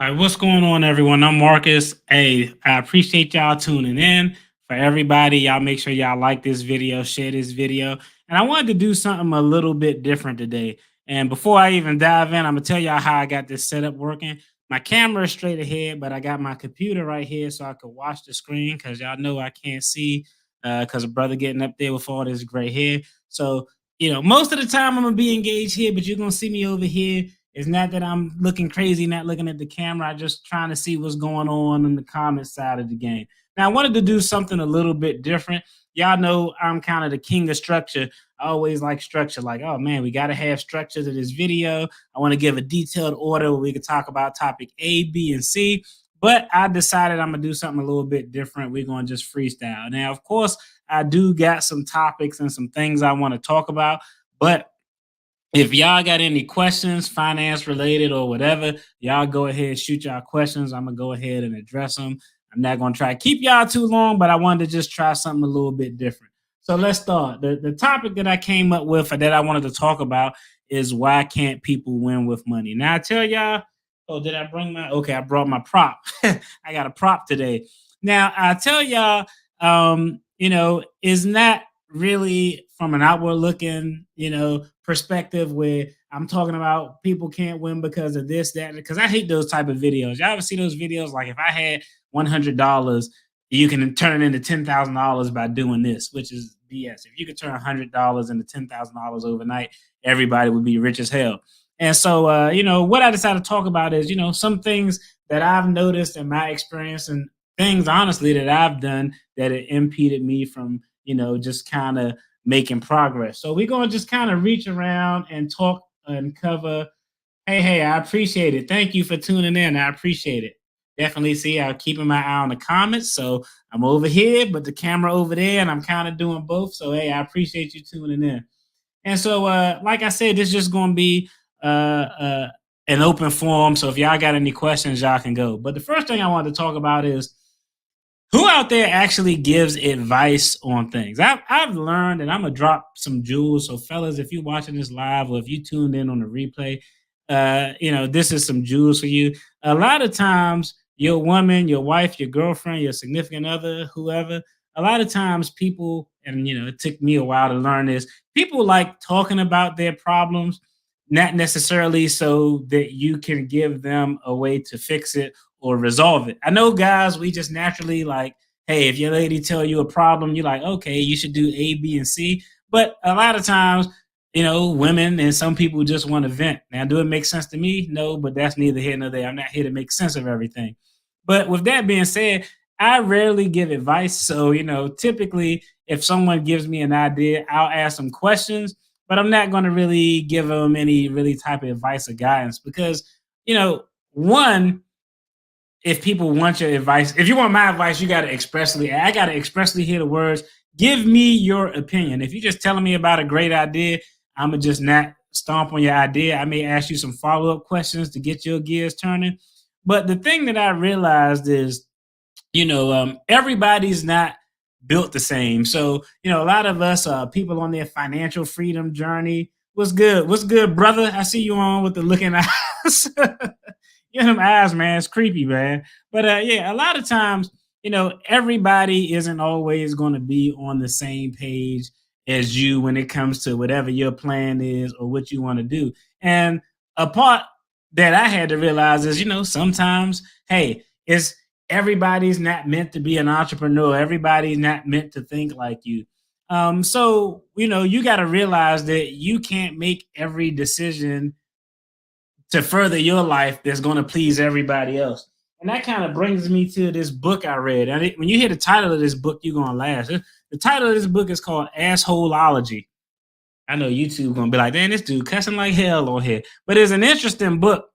All right, what's going on, everyone? I'm Marcus. Hey, I appreciate y'all tuning in. For everybody, y'all make sure y'all like this video, share this video. And I wanted to do something a little bit different today. And before I even dive in, I'm gonna tell y'all how I got this setup working. My camera is straight ahead, but I got my computer right here so I could watch the screen because y'all know I can't see because a brother getting up there with all this gray hair. So, most of the time I'm gonna be engaged here, but you're gonna see me over here. It's not that I'm looking crazy, not looking at the camera. I'm just trying to see what's going on in the comment side of the game. Now, I wanted to do something a little bit different. Y'all know I'm kind of the king of structure. I always like structure, like, oh man, we got to have structure to this video. I want to give a detailed order where we can talk about topic A, B, and C. But I decided I'm going to do something a little bit different. We're going to just freestyle. Now, of course, I do got some topics and some things I want to talk about, but if y'all got any questions, finance related or whatever, y'all go ahead and shoot y'all questions. I'm gonna go ahead and address them. I'm not gonna try to keep y'all too long, but I wanted to just try something a little bit different. So let's start. The topic that I came up with or that I wanted to talk about is why can't people win with money? Now I tell y'all, oh, did I bring my okay? I brought my prop. I got a prop today. Now I tell y'all, is not really from an outward looking, perspective where I'm talking about people can't win because of this, that, because I hate those type of videos. Y'all ever see those videos? Like if I had $100, you can turn it into $10,000 by doing this, which is BS. If you could turn $100 into $10,000 overnight, everybody would be rich as hell. And so, what I decided to talk about is, some things that I've noticed in my experience and things, honestly, that I've done that it impeded me from, just kind of making progress. So we're gonna just kind of reach around and talk and cover. Hey, I appreciate it. Thank you for tuning in. I appreciate it. Definitely see I'm keeping my eye on the comments. So I'm over here, but the camera over there, and I'm kind of doing both. So hey, I appreciate you tuning in. And so, like I said, this is just gonna be uh, uh, an open forum. So if y'all got any questions, y'all can go. But the first thing I want to talk about is who out there actually gives advice on things. I've learned, and I'm gonna drop some jewels. So, fellas, if you're watching this live or if you tuned in on the replay, this is some jewels for you. A lot of times, your woman, your wife, your girlfriend, your significant other, whoever. A lot of times, people, and it took me a while to learn this. People like talking about their problems, not necessarily so that you can give them a way to fix it or resolve it. I know guys, we just naturally like, hey, if your lady tell you a problem, you're like, okay, you should do A, B, and C. But a lot of times, women and some people just want to vent. Now, do it make sense to me? No, but that's neither here nor there. I'm not here to make sense of everything. But with that being said, I rarely give advice. So, typically if someone gives me an idea, I'll ask them questions, but I'm not going to really give them any really type of advice or guidance because, one, if people want your advice, if you want my advice, you got to I got to expressly hear the words, give me your opinion. If you're just telling me about a great idea, I'm going to just not stomp on your idea. I may ask you some follow-up questions to get your gears turning. But the thing that I realized is, everybody's not built the same. So, a lot of us people on their financial freedom journey. What's good? What's good, brother? I see you on with the looking eyes. Yeah, them eyes, man. It's creepy, man. But yeah, a lot of times, everybody isn't always going to be on the same page as you when it comes to whatever your plan is or what you want to do. And a part that I had to realize is, sometimes, hey, it's everybody's not meant to be an entrepreneur. Everybody's not meant to think like you. So, you got to realize that you can't make every decision to further your life that's going to please everybody else. And that kind of brings me to this book I read. And when you hear the title of this book, you're going to laugh. The title of this book is called Assholeology. I know YouTube going to be like, damn, this dude cussing like hell on here. But it's an interesting book.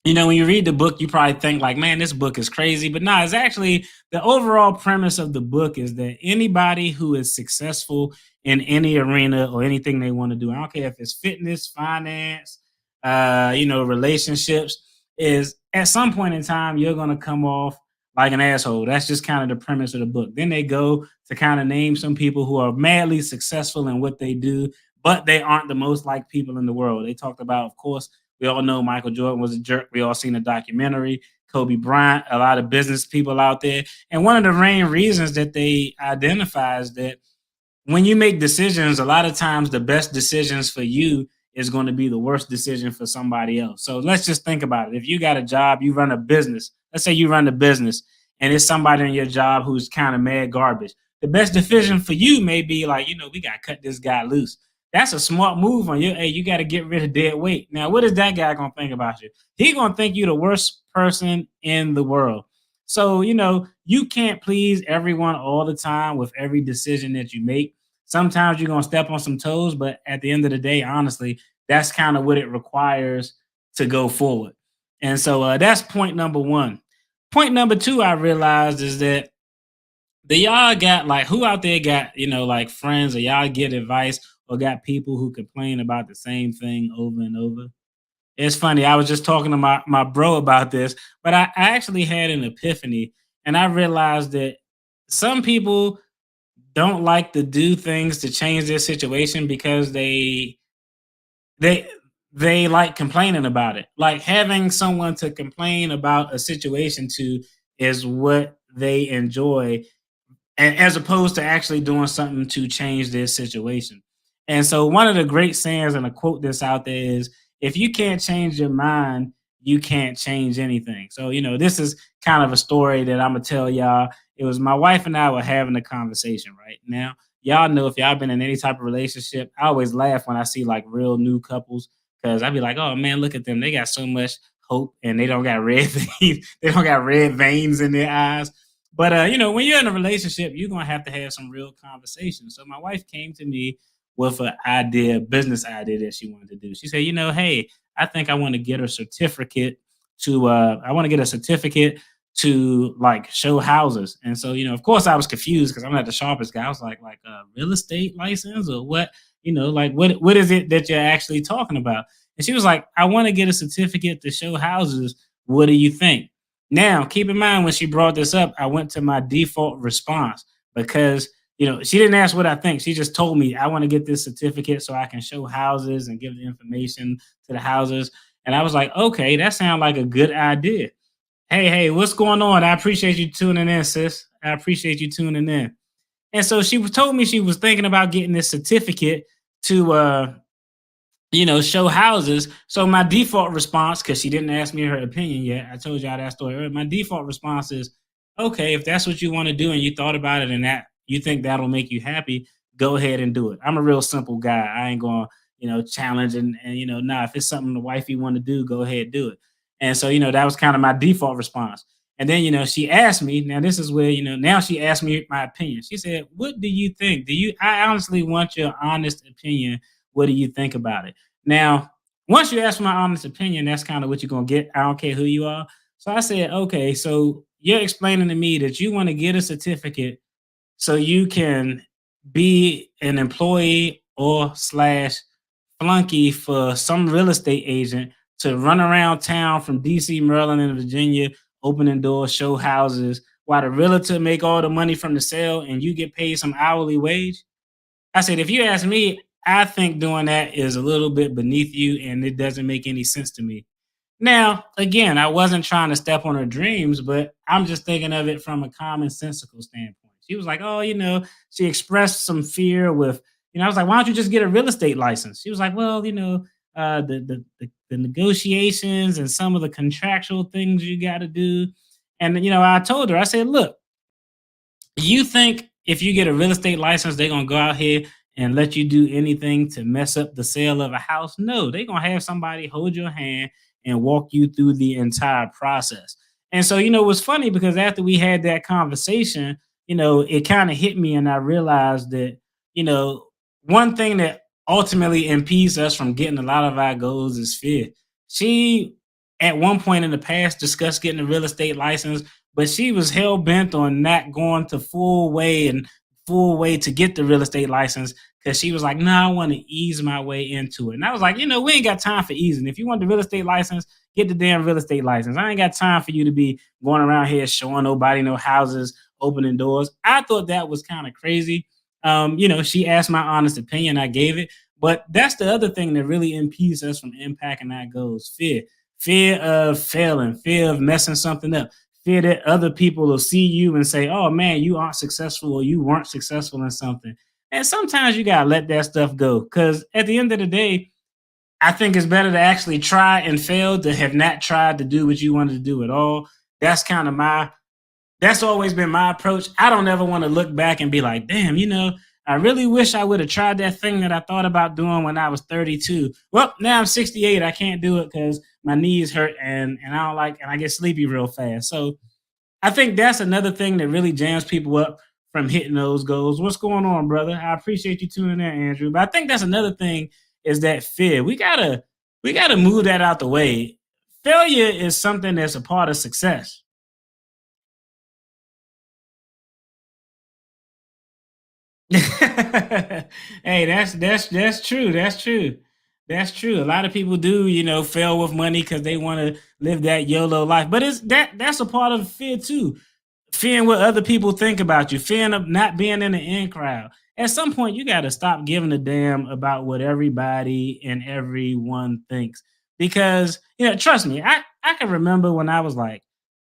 When you read the book, you probably think like, man, this book is crazy. But no, it's actually the overall premise of the book is that anybody who is successful in any arena or anything they want to do, I don't care if it's fitness, finance, relationships, is at some point in time, you're going to come off like an asshole. That's just kind of the premise of the book. Then they go to kind of name some people who are madly successful in what they do, but they aren't the most liked people in the world. They talked about, of course, We all know Michael Jordan was a jerk. We all seen the documentary. Kobe Bryant, a lot of business people out there. And one of the main reasons that they identify is that when you make decisions, a lot of times the best decisions for you is going to be the worst decision for somebody else. So let's just think about it. If you got a job, you run a business. Let's say you run a business and it's somebody in your job who's kind of mad garbage. The best decision for you may be like, we got to cut this guy loose. That's a smart move on you. Hey, you got to get rid of dead weight. Now, what is that guy going to think about you? He going to think you the worst person in the world. So, you can't please everyone all the time with every decision that you make. Sometimes you're gonna step on some toes, but at the end of the day, honestly, that's kind of what it requires to go forward. And so that's point number one. Point number two, I realized is that the y'all got like who out there got like friends or y'all get advice or got people who complain about the same thing over and over. It's funny. I was just talking to my bro about this, but I actually had an epiphany and I realized that some people don't like to do things to change their situation because they they like complaining about it. Like having someone to complain about a situation to is what they enjoy, and as opposed to actually doing something to change their situation. And so, one of the great sayings and a quote that's out there is, "If you can't change your mind, you can't change anything." So, this is kind of a story that I'm gonna tell y'all. It was my wife and I were having a conversation right now. Y'all know if y'all been in any type of relationship, I always laugh when I see like real new couples because I'd be like, "Oh man, look at them! They got so much hope, and they don't got red veins. They don't got red veins in their eyes." But when you're in a relationship, you're gonna have to have some real conversation. So my wife came to me with an idea, business idea that she wanted to do. She said, hey, I think I want to get a certificate I want to get a certificate to like show houses. And so, of course I was confused because I'm not the sharpest guy. I was like a real estate license or what? Like what is it that you're actually talking about? And she was like, I want to get a certificate to show houses. What do you think? Now, keep in mind when she brought this up, I went to my default response because she didn't ask what I think. She just told me I want to get this certificate so I can show houses and give the information to the houses. And I was like, okay, that sounds like a good idea. Hey, what's going on? I appreciate you tuning in, sis. I appreciate you tuning in. And so she told me she was thinking about getting this certificate to show houses. So my default response, because she didn't ask me her opinion yet, I told y'all that story earlier. My default response is, okay, if that's what you want to do and you thought about it and that you think that'll make you happy, go ahead and do it. I'm a real simple guy. I ain't going, challenge and nah, if it's something the wifey want to do, go ahead, do it. And so, that was kind of my default response. And then, she asked me, now this is where, now she asked me my opinion. She said, what do you think? I honestly want your honest opinion. What do you think about it? Now, once you ask for my honest opinion, that's kind of what you're going to get. I don't care who you are. So I said, okay, so you're explaining to me that you want to get a certificate so you can be an employee or slash flunky for some real estate agent to run around town from DC, Maryland, and Virginia, opening doors, show houses, while the realtor make all the money from the sale and you get paid some hourly wage. I said, if you ask me, I think doing that is a little bit beneath you and it doesn't make any sense to me. Now, again, I wasn't trying to step on her dreams, but I'm just thinking of it from a commonsensical standpoint. She was like, oh, she expressed some fear with, I was like, why don't you just get a real estate license? She was like, well, the negotiations and some of the contractual things you got to do. And, I told her, I said, look, you think if you get a real estate license, they're gonna go out here and let you do anything to mess up the sale of a house? No, they're gonna have somebody hold your hand and walk you through the entire process. And so, it was funny because after we had that conversation, it kind of hit me, and I realized that, you know, one thing that ultimately impedes us from getting a lot of our goals is fear. She, at one point in the past, discussed getting a real estate license, but she was hell bent on not going to full way to get the real estate license because she was like, no, I want to ease my way into it. And I was like, we ain't got time for easing. If you want the real estate license, get the damn real estate license. I ain't got time for you to be going around here showing nobody no houses, opening doors. I thought that was kind of crazy. She asked my honest opinion. I gave it. But that's the other thing that really impedes us from impacting our goals: fear of failing, fear of messing something up, fear that other people will see you and say, "Oh man, you aren't successful, or you weren't successful in something." And sometimes you gotta let that stuff go, because at the end of the day, I think it's better to actually try and fail to have not tried to do what you wanted to do at all. That's kind of my that's always been my approach. I don't ever want to look back and be like, damn, I really wish I would have tried that thing that I thought about doing when I was 32. Well, now I'm 68. I can't do it because my knees hurt, and I don't like, and I get sleepy real fast. So I think that's another thing that really jams people up from hitting those goals. What's going on, brother? I appreciate you tuning in, Andrew. But I think that's another thing, is that fear. We gotta move that out the way. Failure is something that's a part of success. Hey, that's true. That's true. That's true. A lot of people do, fail with money because they want to live that YOLO life. But that's a part of fear too. Fearing what other people think about you, fearing of not being in the in crowd. At some point, you got to stop giving a damn about what everybody and everyone thinks. Because, trust me, I can remember when I was like,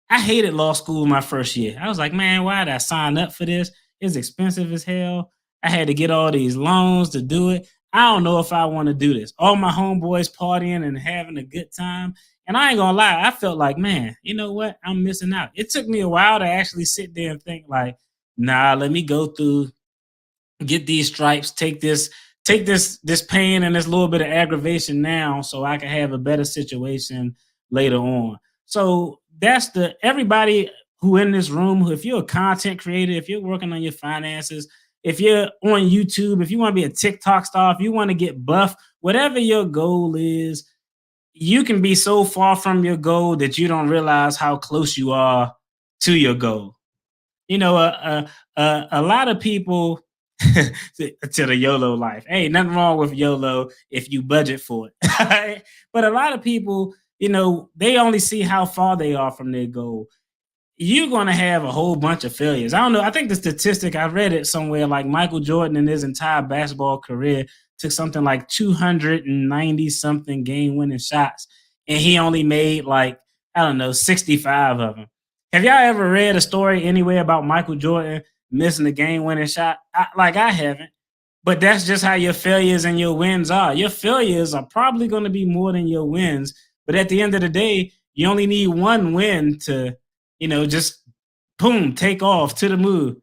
I hated law school my first year. I was like, man, why did I sign up for this? It's expensive as hell. I had to get all these loans to do it. I don't know if I want to do this. All my homeboys partying and having a good time. And I ain't gonna lie, I felt like, man, you know what? I'm missing out. It took me a while to actually sit there and think, like, nah, let me go through, get these stripes, take this pain and this little bit of aggravation now so I can have a better situation later on. So that's the everybody who in this room, if you're a content creator, if you're working on your finances, if you're on YouTube, if you want to be a TikTok star, if you want to get buff, whatever your goal is, you can be so far from your goal that you don't realize how close you are to your goal. A lot of people to the YOLO life. Hey, nothing wrong with YOLO if you budget for it. But a lot of people, they only see how far they are from their goal. You're going to have a whole bunch of failures. I don't know. I think the statistic, I read it somewhere, like Michael Jordan in his entire basketball career took something like 290 something game winning shots, and he only made like, I don't know, 65 of them. Have y'all ever read a story anywhere about Michael Jordan missing a game winning shot? I haven't. But that's just how your failures and your wins are. Your failures are probably going to be more than your wins. But at the end of the day, you only need one win to, just boom, take off to the moon.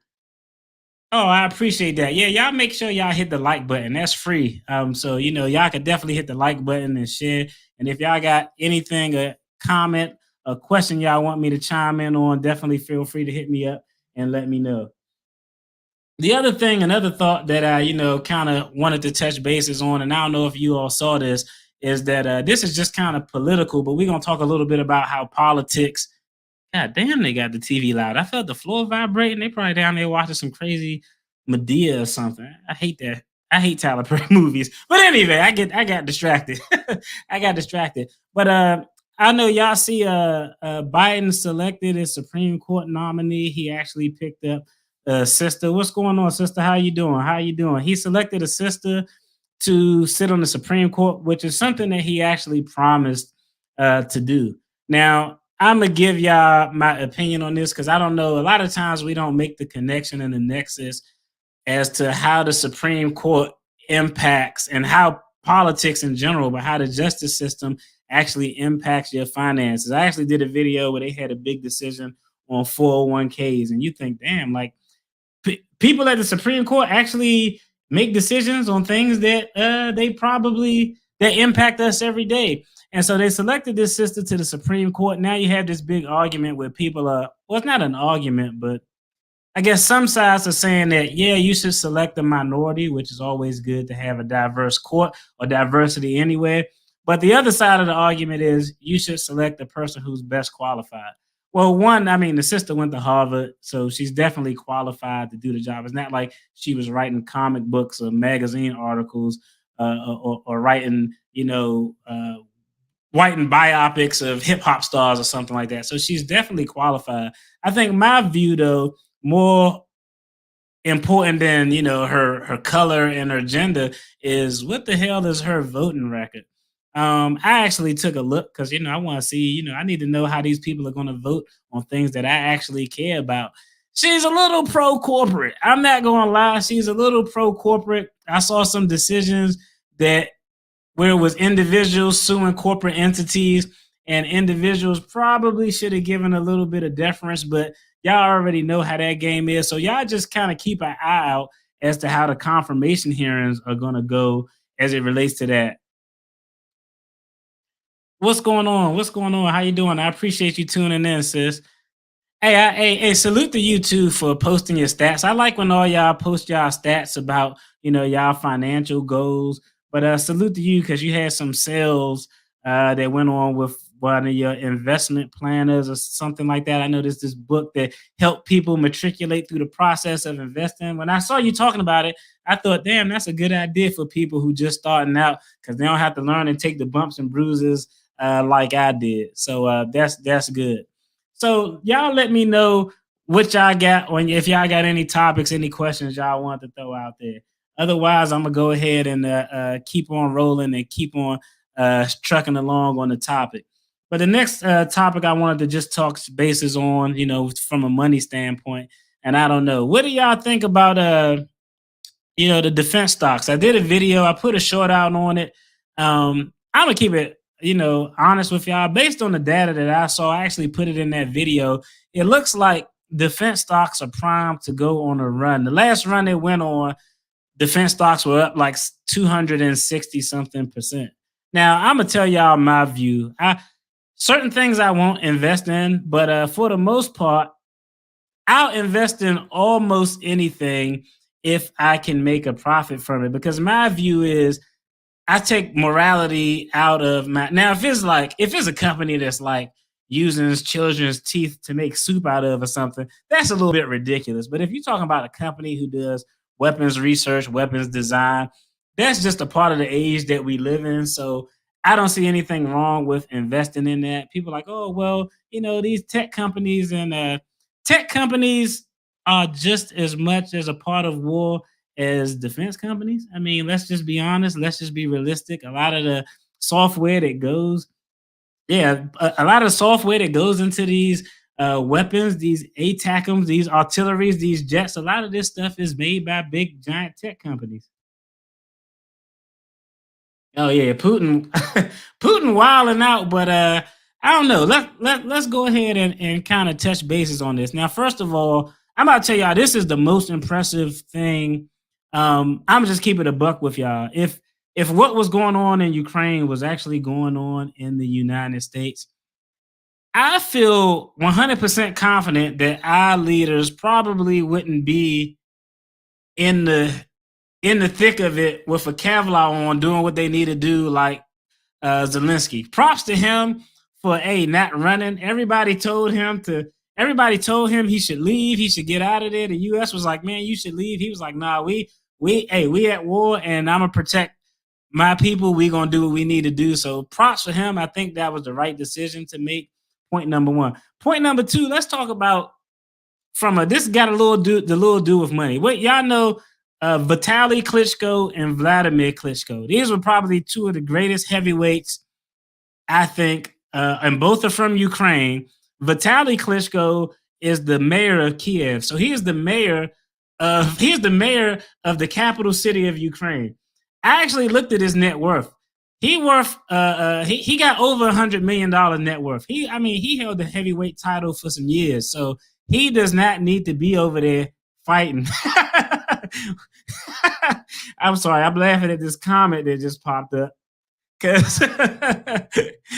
Oh, I appreciate that. Yeah, y'all make sure y'all hit the like button. That's free. So y'all can definitely hit the like button and share. And if y'all got anything, a comment, a question y'all want me to chime in on, definitely feel free to hit me up and let me know. The other thing, another thought that I, kind of wanted to touch bases on, and I don't know if you all saw this, is that this is just kind of political, but we're gonna talk a little bit about how politics. God damn, they got the TV loud. I felt the floor vibrating. They probably down there watching some crazy Medea or something. I hate that. I hate Tyler Perry movies. But anyway, I got distracted. I got distracted. But I know y'all see Biden selected as Supreme Court nominee. He actually picked up a sister. What's going on, sister? How you doing? How you doing? He selected a sister to sit on the Supreme Court, which is something that he actually promised to do. Now, I'm gonna give y'all my opinion on this because I don't know. A lot of times we don't make the connection and the nexus as to how the Supreme Court impacts and how politics in general, but how the justice system actually impacts your finances. I actually did a video where they had a big decision on 401ks, and you think, damn, like people at the Supreme Court actually make decisions on things that they probably that impact us every day. And so they selected this sister to the Supreme Court. Now you have this big argument where people are, well, it's not an argument, but I guess some sides are saying that, yeah, you should select a minority, which is always good to have a diverse court or diversity anywhere. But the other side of the argument is you should select the person who's best qualified. Well, one, I mean, the sister went to Harvard, so she's definitely qualified to do the job. It's not like she was writing comic books or magazine articles or writing, writing biopics of hip hop stars or something like that. So she's definitely qualified. I think my view, though, more important than her color and her gender is what the hell is her voting record. I actually took a look because I want to see, I need to know how these people are going to vote on things that I actually care about. She's a little pro corporate. I'm not going to lie. She's a little pro corporate. I saw some decisions that where it was individuals suing corporate entities, and individuals probably should have given a little bit of deference, but y'all already know how that game is. So y'all just kind of keep an eye out as to how the confirmation hearings are going to go as it relates to that. What's going on? What's going on? How you doing? I appreciate you tuning in, sis. Hey, salute to you too for posting your stats. I like when all y'all post y'all stats about, y'all financial goals. But salute to you because you had some sales that went on with one of your investment planners or something like that. I know there's this book that helped people matriculate through the process of investing. When I saw you talking about it, I thought, damn, that's a good idea for people who just starting out because they don't have to learn and take the bumps and bruises like I did. So that's good. So y'all let me know what y'all got on, if y'all got any topics, any questions y'all want to throw out there. Otherwise, I'm gonna go ahead and keep on rolling and keep on trucking along on the topic. But the next topic I wanted to just talk bases on, from a money standpoint. And I don't know, what do y'all think about the defense stocks? I did a video, I put a short out on it. I'm gonna keep it, honest with y'all. Based on the data that I saw, I actually put it in that video. It looks like defense stocks are primed to go on a run. The last run they went on, defense stocks were up like 260 something percent. Now I'm gonna tell y'all my view. Certain things I won't invest in, but for the most part, I'll invest in almost anything if I can make a profit from it. Because my view is I take morality out of my. Now, if it's a company that's like using children's teeth to make soup out of or something, that's a little bit ridiculous. But if you're talking about a company who does weapons research, weapons design, that's just a part of the age that we live in. So I don't see anything wrong with investing in that. People are like, oh well, these tech companies are just as much as a part of war as defense companies. I mean, let's just be honest. Let's just be realistic. A lot of the software that goes, yeah, a lot of software that goes into these weapons, these ATACMs, these artilleries, these jets, a lot of this stuff is made by big giant tech companies. Oh yeah, Putin, Putin wilding out, but I don't know. Let's go ahead and kind of touch bases on this. Now, first of all, I'm about to tell y'all this is the most impressive thing. I'm just keep it a buck with y'all. If what was going on in Ukraine was actually going on in the United States, I feel 100% confident that our leaders probably wouldn't be in the thick of it with a Kevlar on, doing what they need to do, like Zelensky. Props to him for not running. Everybody told him he should leave. He should get out of there. The U.S. was like, man, you should leave. He was like, nah, we at war, and I'm gonna protect my people. We gonna do what we need to do. So props for him. I think that was the right decision to make. Point number one. Point number two. Let's talk about this got the little do with money. Wait, y'all know Vitaly Klitschko and Vladimir Klitschko. These were probably two of the greatest heavyweights, I think, and both are from Ukraine. Vitaly Klitschko is the mayor of Kiev, so he's the mayor of the capital city of Ukraine. I actually looked at his net worth. He got over $100 million net worth. He held the heavyweight title for some years, so he does not need to be over there fighting. I'm sorry, I'm laughing at this comment that just popped up.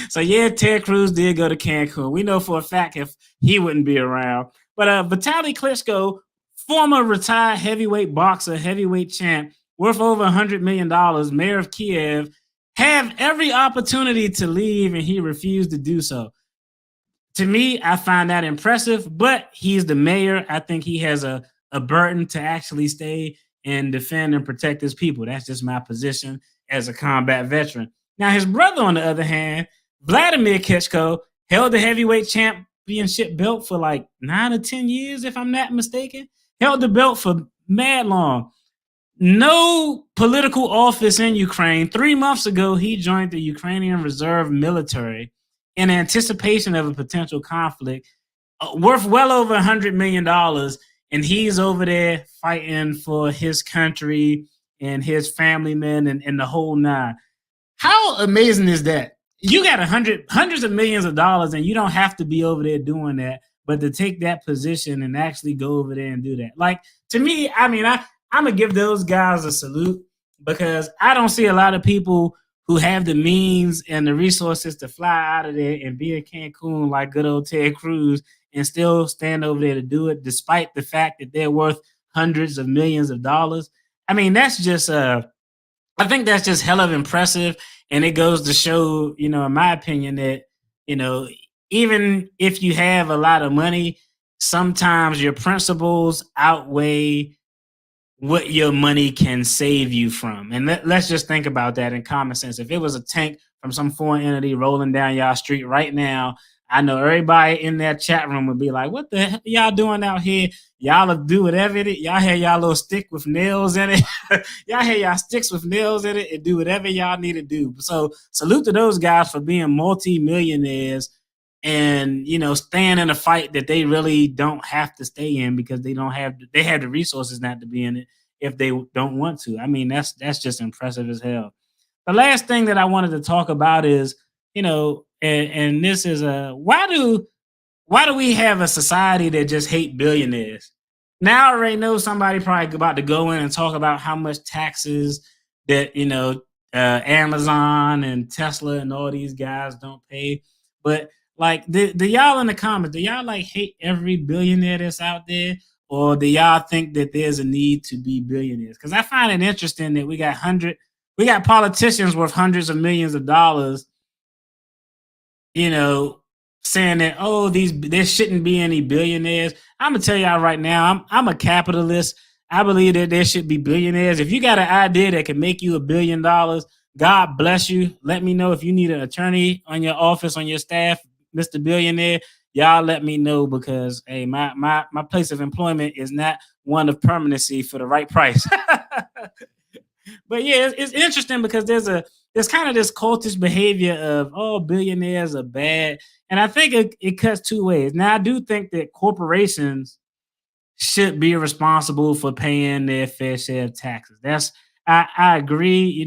So yeah, Ted Cruz did go to Cancun. We know for a fact if he wouldn't be around. But Vitaly Klitschko, former retired heavyweight boxer, heavyweight champ, worth over $100 million, mayor of Kiev, have every opportunity to leave, and he refused to do so. To me, I find that impressive, but he's the mayor. I think he has a burden to actually stay and defend and protect his people. That's just my position as a combat veteran. Now, his brother, on the other hand, Vladimir Klitschko, held the heavyweight championship belt for like 9 or 10 years, if I'm not mistaken. Held the belt for mad long. No political office in Ukraine. 3 months ago, he joined the Ukrainian Reserve Military in anticipation of a potential conflict worth well over $100 million. And he's over there fighting for his country and his family men and the whole nine. How amazing is that? You got hundreds of millions of dollars, and you don't have to be over there doing that, but to take that position and actually go over there and do that. Like, to me, I mean, I'm gonna give those guys a salute because I don't see a lot of people who have the means and the resources to fly out of there and be in Cancun like good old Ted Cruz and still stand over there to do it, despite the fact that they're worth hundreds of millions of dollars. I mean, that's just I think that's just hell of impressive. And it goes to show, in my opinion, that, you know, even if you have a lot of money, sometimes your principles outweigh what your money can save you from. And let's just think about that in common sense. If it was a tank from some foreign entity rolling down y'all street right now, I know everybody in that chat room would be like, what the hell y'all doing out here? Y'all will do whatever it is. Y'all have y'all little stick with nails in it. Y'all have y'all sticks with nails in it and do whatever y'all need to do. So salute to those guys for being multi-millionaires and staying in a fight that they really don't have to stay in because they have the resources not to be in it if they don't want to. I mean, that's just impressive as hell. The last thing that I wanted to talk about is, and this is why do we have a society that just hate billionaires? Now I already know somebody probably about to go in and talk about how much taxes that Amazon and Tesla and all these guys don't pay. But like the y'all in the comments, do y'all like hate every billionaire that's out there, or do y'all think that there's a need to be billionaires? Because I find it interesting that we got politicians worth hundreds of millions of dollars, you know, saying that there shouldn't be any billionaires. I'm gonna tell y'all right now, I'm a capitalist. I believe that there should be billionaires. If you got an idea that can make you $1 billion, God bless you. Let me know if you need an attorney on your office, on your staff, Mr. Billionaire. Y'all let me know because hey, my place of employment is not one of permanency for the right price. But yeah, it's interesting because there's kind of this cultish behavior of billionaires are bad, and I think it cuts two ways. Now I do think that corporations should be responsible for paying their fair share of taxes. I agree.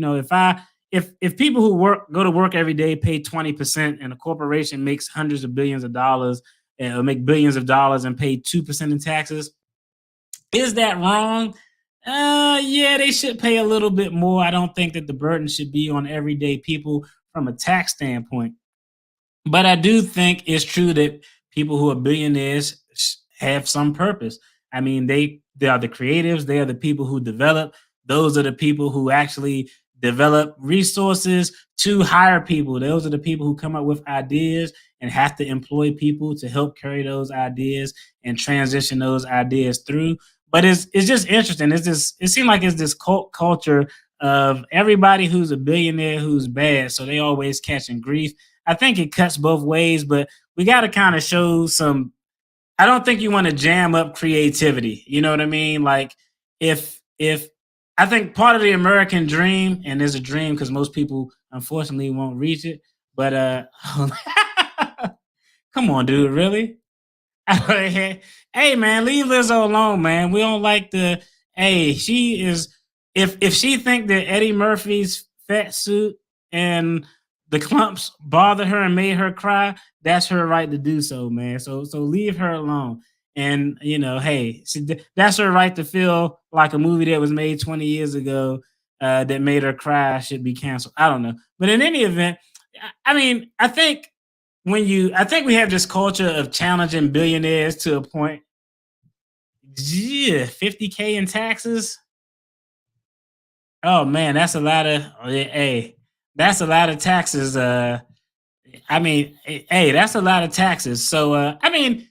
If people who go to work every day pay 20% and a corporation makes hundreds of billions of dollars and make billions of dollars and pay 2% in taxes, is that wrong? Yeah, they should pay a little bit more. I don't think that the burden should be on everyday people from a tax standpoint. But I do think it's true that people who are billionaires have some purpose. I mean, they are the creatives, they are the people who develop. Those are the people who actually develop resources to hire people. Those are the people who come up with ideas and have to employ people to help carry those ideas and transition those ideas through. But it's just interesting. It seems like it's this cult culture of everybody who's a billionaire who's bad, so they always catching grief. I think it cuts both ways, but we got to kind of show some. I don't think you want to jam up creativity. You know what I mean? Like if I think part of the American dream, and there's a dream because most people unfortunately won't reach it. But come on, dude, really? Hey man, leave Lizzo alone, man. We don't like the. Hey, she is. If she think that Eddie Murphy's fat suit and the clumps bothered her and made her cry, that's her right to do so, man. So leave her alone. And hey, that's her right to feel like a movie that was made 20 years ago that made her cry should be canceled. I don't know, but in any event, I mean, I think we have this culture of challenging billionaires to a point. Yeah, 50K in taxes. Oh man, that's a lot of. Hey, that's a lot of taxes. I mean, hey, that's a lot of taxes. So, I mean,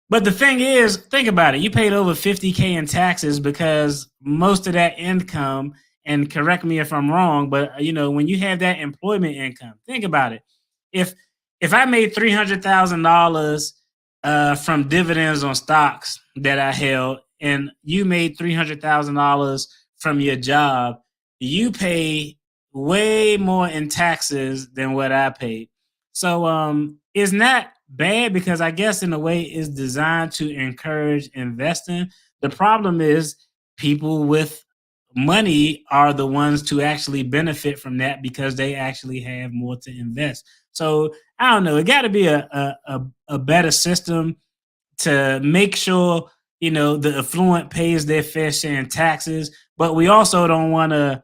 but the thing is, think about it. You paid over 50K in taxes because most of that income, and correct me if I'm wrong, but when you have that employment income, think about it. If if I made $300,000 from dividends on stocks that I held, and you made $300,000 from your job, you pay way more in taxes than what I paid. So it's not bad because I guess in a way it's designed to encourage investing. The problem is people with money are the ones to actually benefit from that because they actually have more to invest. So I don't know. It got to be a better system to make sure the affluent pays their fair share in taxes, but we also don't want to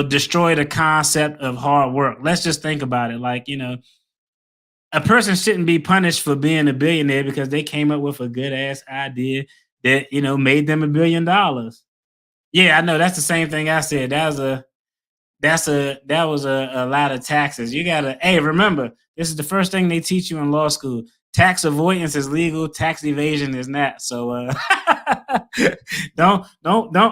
destroy the concept of hard work. Let's just think about it. Like a person shouldn't be punished for being a billionaire because they came up with a good ass idea that made them $1 billion. Yeah, I know that's the same thing I said. That was a lot of taxes. You gotta hey, remember, this is the first thing they teach you in law school. Tax avoidance is legal, tax evasion is not. So don't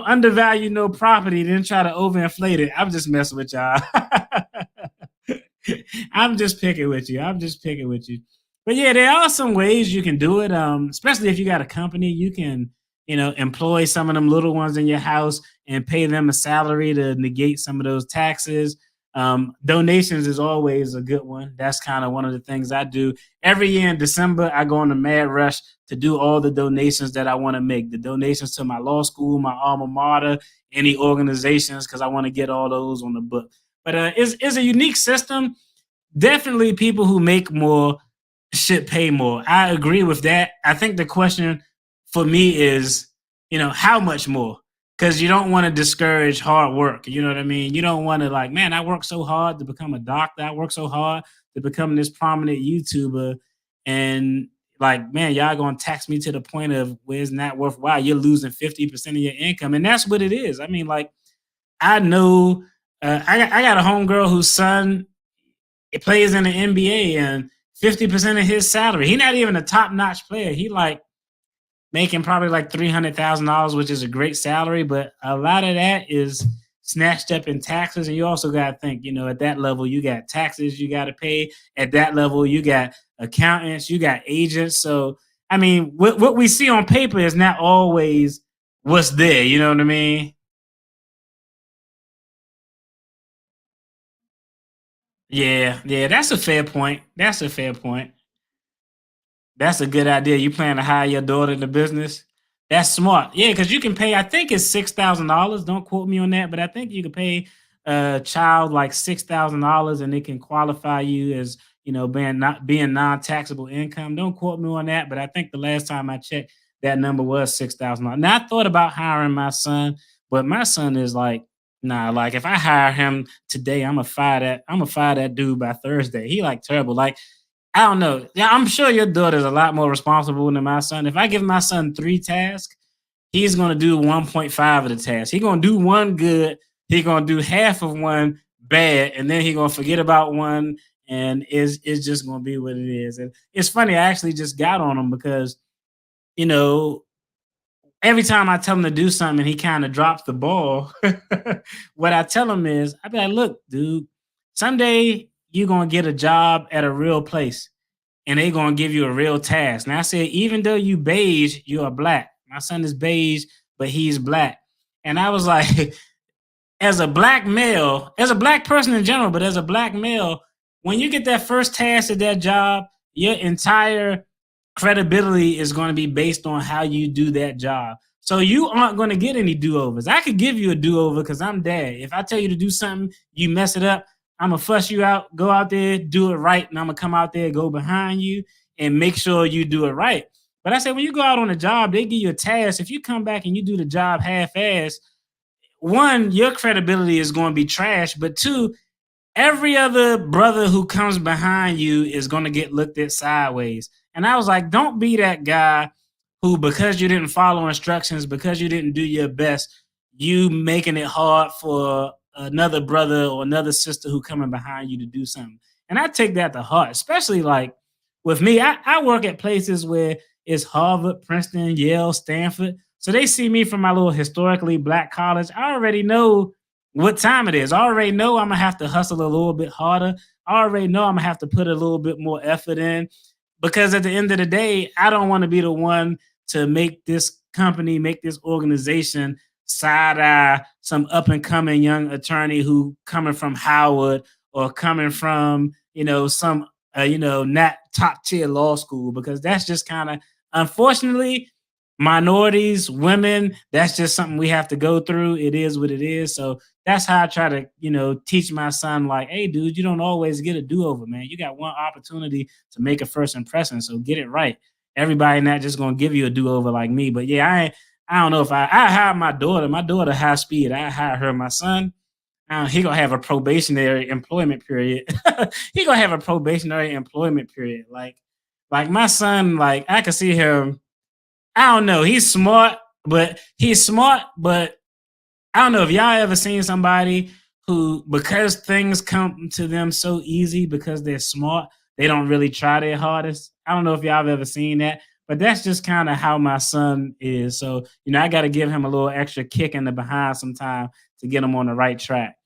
undervalue no property, then try to overinflate it. I'm just messing with y'all. I'm just picking with you. I'm just picking with you. But yeah, there are some ways you can do it. Especially if you got a company, you can, employ some of them little ones in your house and pay them a salary to negate some of those taxes. Donations is always a good one. That's kind of one of the things I do every year in December. I go on a mad rush to do all the donations that I want to make. The donations to my law school, my alma mater, any organizations, because I want to get all those on the book. But it's a unique system. Definitely, people who make more should pay more. I agree with that. I think the question for me is, how much more? Because you don't want to discourage hard work. You know what I mean? You don't want to like, man, I worked so hard to become a doctor. I worked so hard to become this prominent YouTuber, and like, man, y'all gonna tax me to the point of where it's not worthwhile. You're losing 50% of your income, and that's what it is. I mean, like, I know I got a homegirl whose son plays in the NBA, and 50% of his salary. He's not even a top notch player. He like making probably like $300,000, which is a great salary, but a lot of that is snatched up in taxes. And you also got to think, at that level, you got taxes you got to pay. At that level, you got accountants, you got agents. So, I mean, what we see on paper is not always what's there. You know what I mean? Yeah, yeah, that's a fair point. That's a fair point. That's a good idea. You plan to hire your daughter in the business? That's smart. Yeah, because you can pay. I think it's $6,000. Don't quote me on that, but I think you can pay a child like $6,000, and it can qualify you as being non-taxable income. Don't quote me on that, but I think the last time I checked, that number was $6,000. Now I thought about hiring my son, but my son is like, nah. Like if I hire him today, I'm gonna fire that dude by Thursday. He like terrible. Like I don't know. Yeah, I'm sure your daughter's a lot more responsible than my son. If I give my son three tasks, he's gonna do 1.5 of the tasks. He's gonna do one good, he's gonna do half of one bad, and then he's gonna forget about one, and it's just gonna be what it is. And it's funny, I actually just got on him because you know every time I tell him to do something and he kind of drops the ball, what I tell him is, I be like, look, dude, someday you're gonna get a job at a real place and they gonna give you a real task. Now I said, even though you beige, you are black. My son is beige, but he's black. And I was like, as a black male, as a black person in general, but as a black male, when you get that first task at that job, your entire credibility is going to be based on how you do that job. So you aren't going to get any do-overs. I could give you a do-over because I'm dad. If I tell you to do something, you mess it up, I'm gonna fuss you out, go out there, do it right, and I'm gonna come out there, go behind you, and make sure you do it right. But I said, when you go out on a job, they give you a task. If you come back and you do the job half-ass, one, your credibility is going to be trash. But two, every other brother who comes behind you is going to get looked at sideways. And I was like, don't be that guy who, because you didn't follow instructions, because you didn't do your best, you making it hard for another brother or another sister who coming behind you to do something. And I take that to heart, especially like with me. I work at places where it's Harvard, Princeton, Yale, Stanford. So they see me from my little historically black college. I already know what time it is. I already know I'm gonna have to hustle a little bit harder. I already know I'm gonna have to put a little bit more effort in because at the end of the day, I don't want to be the one to make this company, make this organization side eye some up and coming young attorney who coming from Howard or coming from some not top tier law school, because that's just kind of, unfortunately, minorities, women, that's just something we have to go through. It is what it is. So that's how I try to, teach my son, like, hey, dude, you don't always get a do over, man. You got one opportunity to make a first impression. So get it right. Everybody not just gonna give you a do over like me. But yeah, I don't know if I hire my daughter. My daughter high speed. I hire her. My son, he gonna have a probationary employment period. He gonna have a probationary employment period. Like my son, like I can see him. I don't know. He's smart, but I don't know if y'all ever seen somebody who, because things come to them so easy because they're smart, they don't really try their hardest. I don't know if y'all have ever seen that, but that's just kind of how my son is. So, I got to give him a little extra kick in the behind sometime to get him on the right track.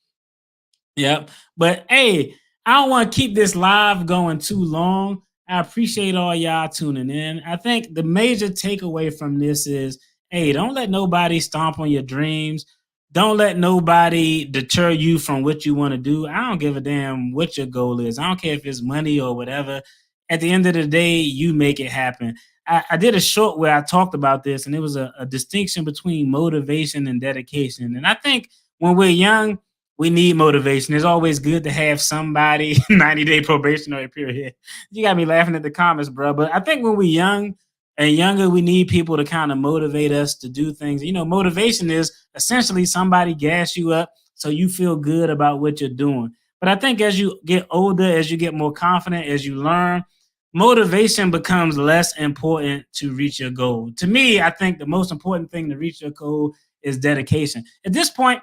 Yep. But hey, I don't want to keep this live going too long. I appreciate all y'all tuning in. I think the major takeaway from this is, hey, don't let nobody stomp on your dreams. Don't let nobody deter you from what you want to do. I don't give a damn what your goal is. I don't care if it's money or whatever. At the end of the day, you make it happen. I did a short where I talked about this, and it was a distinction between motivation and dedication. And I think when we're young, we need motivation. It's always good to have somebody 90-day probationary period. You got me laughing at the comments, bro. But I think when we're young and younger, we need people to kind of motivate us to do things. Motivation is essentially somebody gas you up so you feel good about what you're doing. But I think as you get older, as you get more confident, as you learn, motivation becomes less important to reach your goal. To me, I think the most important thing to reach your goal is dedication. At this point,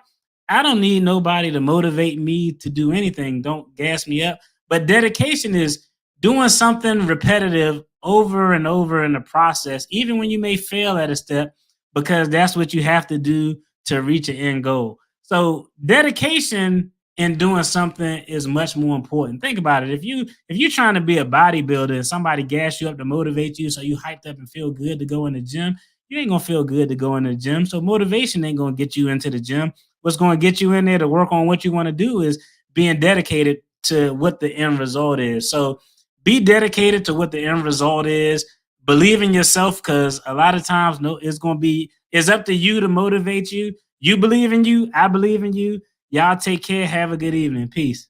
I don't need nobody to motivate me to do anything. Don't gas me up. But dedication is doing something repetitive over and over in the process, even when you may fail at a step, because that's what you have to do to reach an end goal. So dedication in doing something is much more important. Think about it. If you're trying to be a bodybuilder and somebody gas you up to motivate you so you hyped up and feel good to go in the gym, you ain't gonna feel good to go in the gym. So motivation ain't gonna get you into the gym. What's going to get you in there to work on what you want to do is being dedicated to what the end result is. So be dedicated to what the end result is. Believe in yourself, because a lot of times, no, it's up to you to motivate you. You believe in you. I believe in you. Y'all take care. Have a good evening. Peace.